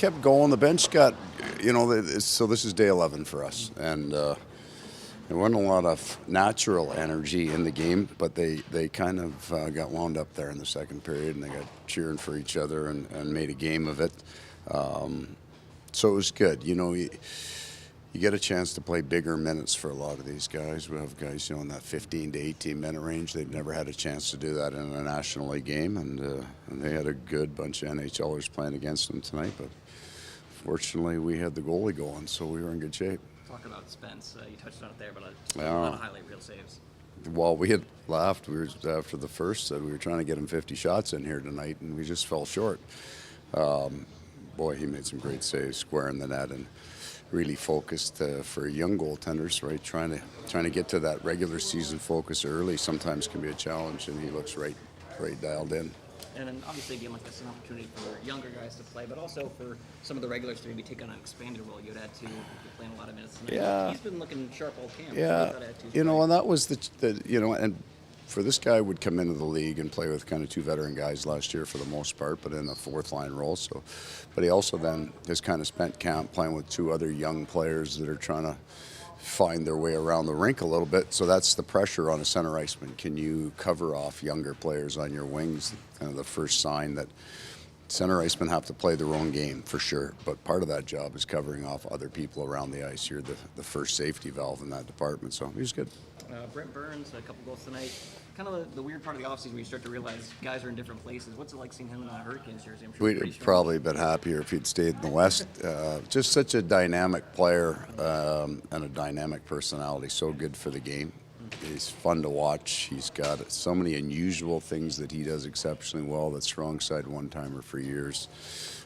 kept going. The bench got, so this is day 11 for us, and there wasn't a lot of natural energy in the game, but they kind of got wound up there in the second period, and they got cheering for each other and made a game of it. So it was good. You get a chance to play bigger minutes for a lot of these guys. We have guys, in that 15 to 18 minute range. They've never had a chance to do that in a National League game, and they had a good bunch of NHLers playing against them tonight. But fortunately, we had the goalie going, so we were in good shape. Talk about Spence. You touched on it there, but a lot of highlight reel saves. Well, we had laughed. We were after the first said we were trying to get him 50 shots in here tonight, and we just fell short. Boy, he made some great saves, squaring the net, and really focused for young goaltenders, right? Trying to get to that regular season focus early sometimes can be a challenge, and he looks right dialed in. And then obviously a game like this is an opportunity for younger guys to play, but also for some of the regulars to maybe take on an expanded role. You'd had to playing a lot of minutes tonight. Yeah. He's been looking sharp all camp. Yeah, and that was and for this guy would come into the league and play with kind of two veteran guys last year for the most part, but in a fourth line role. So, but he also then has kind of spent camp playing with two other young players that are trying to find their way around the rink a little bit. So that's the pressure on a center iceman. Can you cover off younger players on your wings? Kind of the first sign that center icemen have to play their own game for sure, but part of that job is covering off other people around the ice. You're the first safety valve in that department, so he was good. Brent Burns, a couple goals tonight. Kind of the weird part of the offseason where you start to realize guys are in different places. What's it like seeing him in a Hurricanes jersey? I'm sure We'd probably been happier if he'd stayed in the West. Just such a dynamic player and a dynamic personality. So good for the game. He's fun to watch. He's got so many unusual things that he does exceptionally well. That strong side one-timer for years.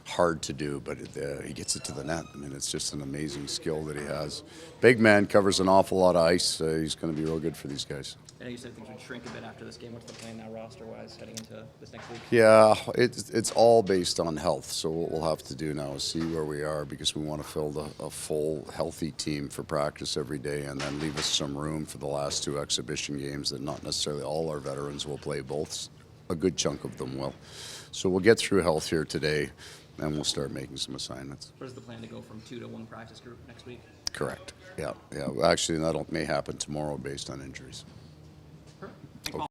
Hard to do, but he gets it to the net. I mean, it's just an amazing skill that he has. Big man, covers an awful lot of ice. He's going to be real good for these guys. I know you said things would shrink a bit after this game. What's the plan now roster-wise heading into this next week? Yeah, it's all based on health. So what we'll have to do now is see where we are, because we want to field a full, healthy team for practice every day, and then leave us some room for the last two exhibition games that not necessarily all our veterans will play both. A good chunk of them will. So we'll get through health here today, and we'll start making some assignments. What is the plan to go from 2 to 1 practice group next week? Correct. Yeah. Actually, that may happen tomorrow based on injuries. Perfect. Thank you, Paul.